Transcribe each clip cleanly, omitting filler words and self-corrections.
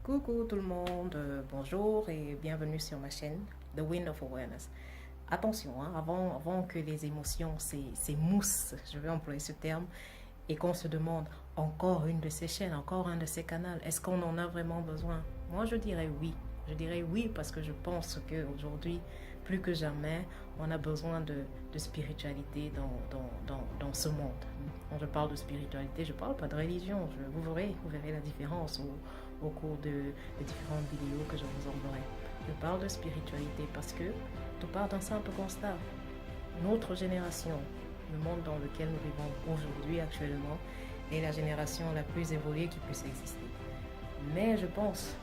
Coucou tout le monde, bonjour et bienvenue sur ma chaîne The Wind of Awareness. Attention, hein, avant que les émotions s'émoussent, je vais employer ce terme, et qu'on se demande encore une de ces chaînes, encore un de ces canaux, est-ce qu'on en a vraiment besoin? Moi je dirais oui. Je dirais oui parce que je pense qu'aujourd'hui, plus que jamais, on a besoin de spiritualité dans ce monde. Quand je parle de spiritualité, je ne parle pas de religion. Vous verrez la différence au cours des différentes vidéos que je vous enverrai. Je parle de spiritualité parce que tout part d'un simple constat. Notre génération, le monde dans lequel nous vivons aujourd'hui actuellement, est la génération la plus évoluée qui puisse exister. Mais je pense,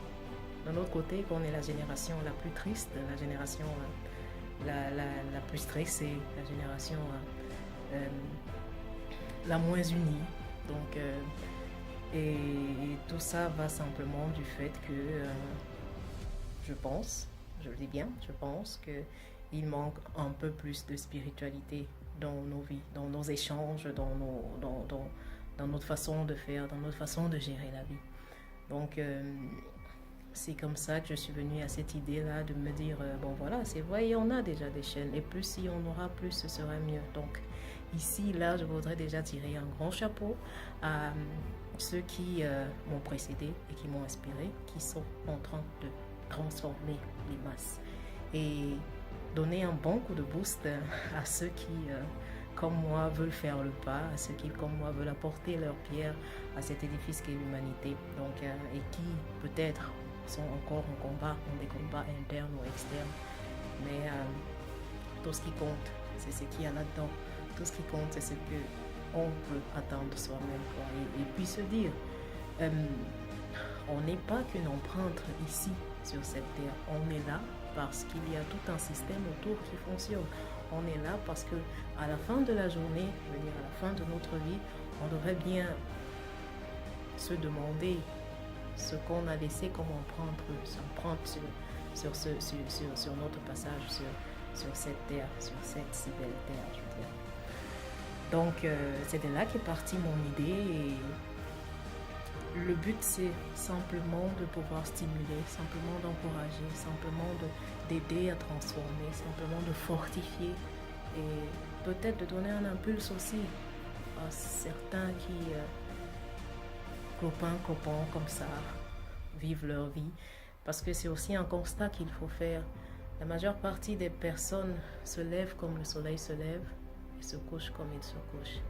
d'un autre côté, qu'on est la génération la plus triste, la génération la plus stressée, la génération la moins unie. Donc, et tout ça va simplement du fait que je pense, je le dis bien, je pense qu'il manque un peu plus de spiritualité dans nos vies, dans nos échanges, dans notre façon de faire, dans notre façon de gérer la vie. Donc, c'est comme ça que je suis venue à cette idée-là de me dire, bon voilà, c'est vrai, il y en a déjà des chaînes, et plus il y en aura, plus ce sera mieux. Donc, ici, là, je voudrais déjà tirer un grand chapeau à ceux qui m'ont précédé et qui m'ont inspiré, qui sont en train de transformer les masses. Et donner un bon coup de boost à ceux qui, comme moi, veulent faire le pas, à ceux qui, comme moi, veulent apporter leur pierre à cet édifice qu'est l'humanité. Donc, et qui, peut-être, sont encore en combat, ont des combats internes ou externes. Mais tout ce qui compte, c'est ce qu'il y a là-dedans. Tout ce qui compte, c'est ce qu'on peut attendre soi-même. Et puis se dire, on n'est pas qu'une empreinte ici sur cette terre. On est là parce qu'il y a tout un système autour qui fonctionne. On est là parce que à la fin de la journée, je veux dire à la fin de notre vie, on devrait bien se demander ce qu'on a laissé comme empreinte sur notre passage sur cette terre, sur cette si belle terre, je veux dire. Donc, c'est de là qu'est partie mon idée et le but, c'est simplement de pouvoir stimuler, simplement d'encourager, simplement d'aider à transformer, simplement de fortifier et peut-être de donner un impulse aussi à certains qui, copains, comme ça, vivent leur vie. Parce que c'est aussi un constat qu'il faut faire. La majeure partie des personnes se lèvent comme le soleil se lève et se couchent comme il se couche.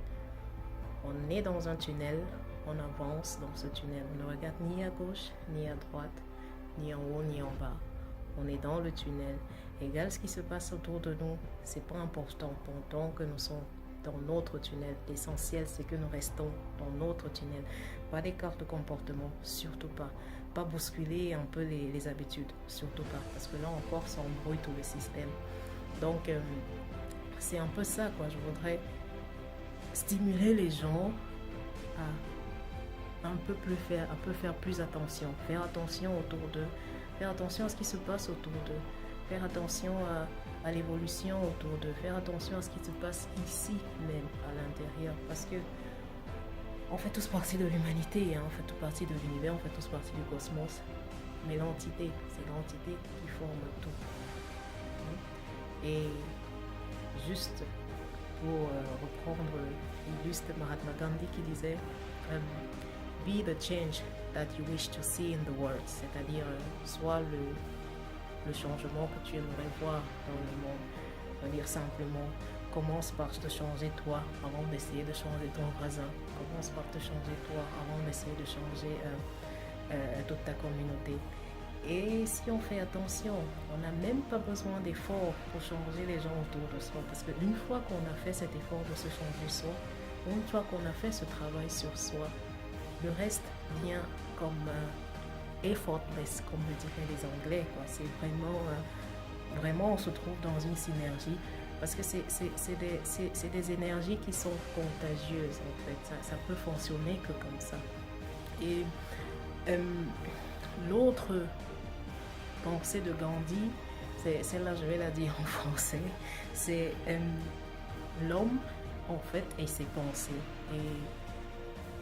On est dans un tunnel, on avance dans ce tunnel. On ne regarde ni à gauche, ni à droite, ni en haut, ni en bas. On est dans le tunnel. Égal ce qui se passe autour de nous, c'est pas important. Pendant que nous sommes dans notre tunnel, l'essentiel c'est que nous restons dans notre tunnel. Pas d'écart de comportement, surtout pas. Pas bousculer un peu les habitudes, surtout pas. Parce que là encore, ça embrouille tout le système. Donc, c'est un peu ça, quoi. Je voudrais stimuler les gens à un peu faire plus attention, faire attention autour d'eux, faire attention à ce qui se passe autour d'eux, faire attention à l'évolution autour d'eux, faire attention à ce qui se passe ici même à l'intérieur, parce que on fait tous partie de l'humanité, hein, on fait tous partie de l'univers, on fait tous partie du cosmos, mais l'entité, c'est l'entité qui forme tout. Et juste pour reprendre l'illustre Mahatma Gandhi qui disait be the change that you wish to see in the world, c'est-à-dire soit le changement que tu aimerais voir dans le monde. C'est-à-dire simplement commence par te changer toi avant d'essayer de changer ton voisin, commence par te changer toi avant d'essayer de changer toute ta communauté. Et si on fait attention, on n'a même pas besoin d'efforts pour changer les gens autour de soi. Parce qu'une fois qu'on a fait cet effort de se changer soi, une fois qu'on a fait ce travail sur soi, le reste vient comme effortless, comme le diraient les Anglais, quoi. C'est vraiment, on se trouve dans une synergie. Parce que c'est des énergies qui sont contagieuses, en fait. Ça peut fonctionner que comme ça. Et l'autre pensée de Gandhi, celle-là je vais la dire en français, c'est l'homme en fait et ses pensées. Et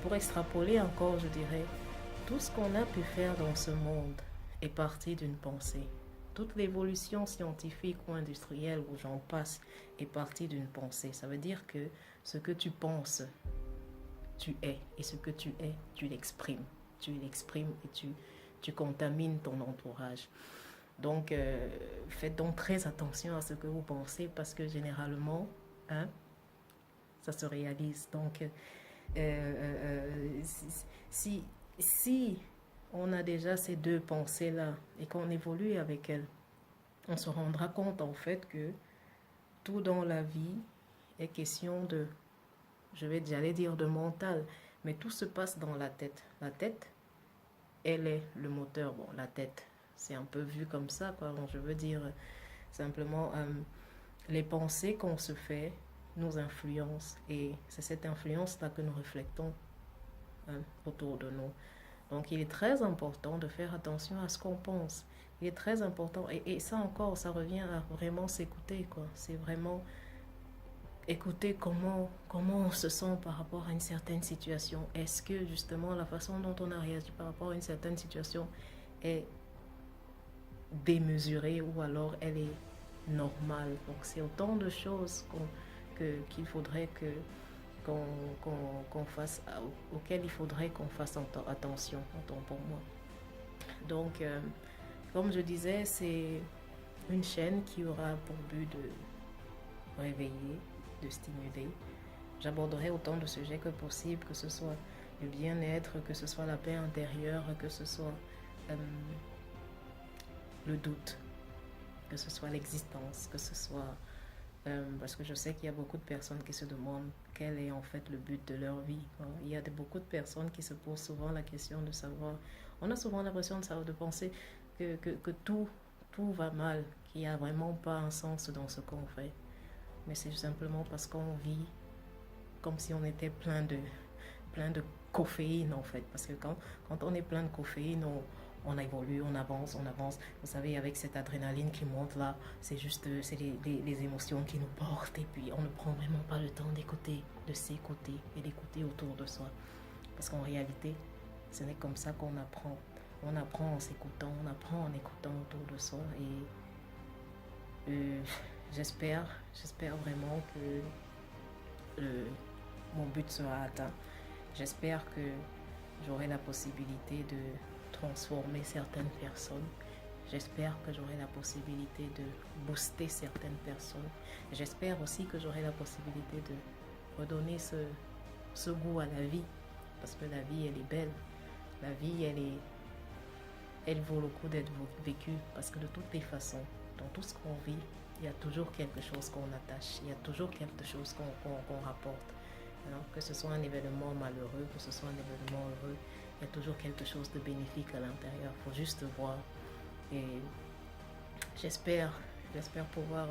pour extrapoler encore, je dirais, tout ce qu'on a pu faire dans ce monde est parti d'une pensée. Toute l'évolution scientifique ou industrielle, où j'en passe, est partie d'une pensée. Ça veut dire que ce que tu penses, tu es. Et ce que tu es, tu l'exprimes. Tu l'exprimes et tu contamines ton entourage. Donc, faites donc très attention à ce que vous pensez parce que généralement, hein, ça se réalise. Donc, si, si on a déjà ces deux pensées-là et qu'on évolue avec elles, on se rendra compte en fait que tout dans la vie est question de, j'allais dire de mental, mais tout se passe dans la tête. La tête, elle est le moteur. Bon, la tête, c'est un peu vu comme ça, quoi. Donc, je veux dire simplement, les pensées qu'on se fait nous influencent et c'est cette influence-là que nous reflétons, hein, autour de nous. Donc, il est très important de faire attention à ce qu'on pense. Il est très important, et ça encore, ça revient à vraiment s'écouter, quoi. C'est vraiment écouter comment on se sent par rapport à une certaine situation. Est-ce que justement la façon dont on a réagi par rapport à une certaine situation est démesurée ou alors elle est normale. Donc c'est autant de choses qu'il faudrait qu'on fasse, auxquelles il faudrait qu'on fasse attention, autant pour moi. Donc, comme je disais, c'est une chaîne qui aura pour but de réveiller, de stimuler. J'aborderai autant de sujets que possible, que ce soit le bien-être, que ce soit la paix intérieure, que ce soit le doute, que ce soit l'existence, que ce soit... parce que je sais qu'il y a beaucoup de personnes qui se demandent quel est en fait le but de leur vie. Il y a beaucoup de personnes qui se posent souvent la question de savoir... On a souvent l'impression de penser que tout va mal, qu'il n'y a vraiment pas un sens dans ce qu'on fait. Mais c'est simplement parce qu'on vit comme si on était plein de caféine en fait. Parce que quand on est plein de caféine, on évolue, on avance. Vous savez, avec cette adrénaline qui monte là, c'est les émotions qui nous portent. Et puis, on ne prend vraiment pas le temps d'écouter, de s'écouter et d'écouter autour de soi. Parce qu'en réalité, ce n'est comme ça qu'on apprend. On apprend en s'écoutant, on apprend en écoutant autour de soi. Et j'espère vraiment que mon but sera atteint. J'espère que j'aurai la possibilité de transformer certaines personnes. J'espère que j'aurai la possibilité de booster certaines personnes. J'espère aussi que j'aurai la possibilité de redonner ce goût à la vie. Parce que la vie, elle est belle. La vie, elle vaut le coup d'être vécue. Parce que de toutes les façons, dans tout ce qu'on vit, il y a toujours quelque chose qu'on attache. Il y a toujours quelque chose qu'on rapporte. Alors, que ce soit un événement malheureux, que ce soit un événement heureux, il y a toujours quelque chose de bénéfique à l'intérieur. Il faut juste voir. Et j'espère pouvoir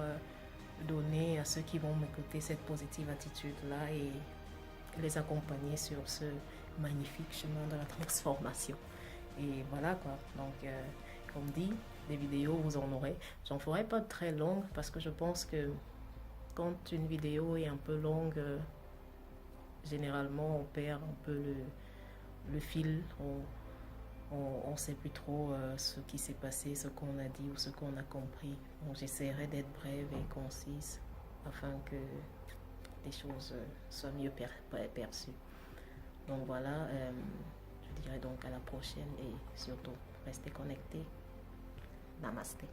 donner à ceux qui vont m'écouter cette positive attitude-là et les accompagner sur ce magnifique chemin de la transformation. Et voilà quoi. Donc, comme dit, des vidéos, vous en aurez. J'en ferai pas de très longues parce que je pense que quand une vidéo est un peu longue, généralement on perd un peu le fil. On ne sait plus trop ce qui s'est passé, ce qu'on a dit ou ce qu'on a compris. Donc j'essaierai d'être brève et concise afin que les choses soient mieux perçues. Donc voilà, je dirais donc à la prochaine et surtout restez connectés. Namaste.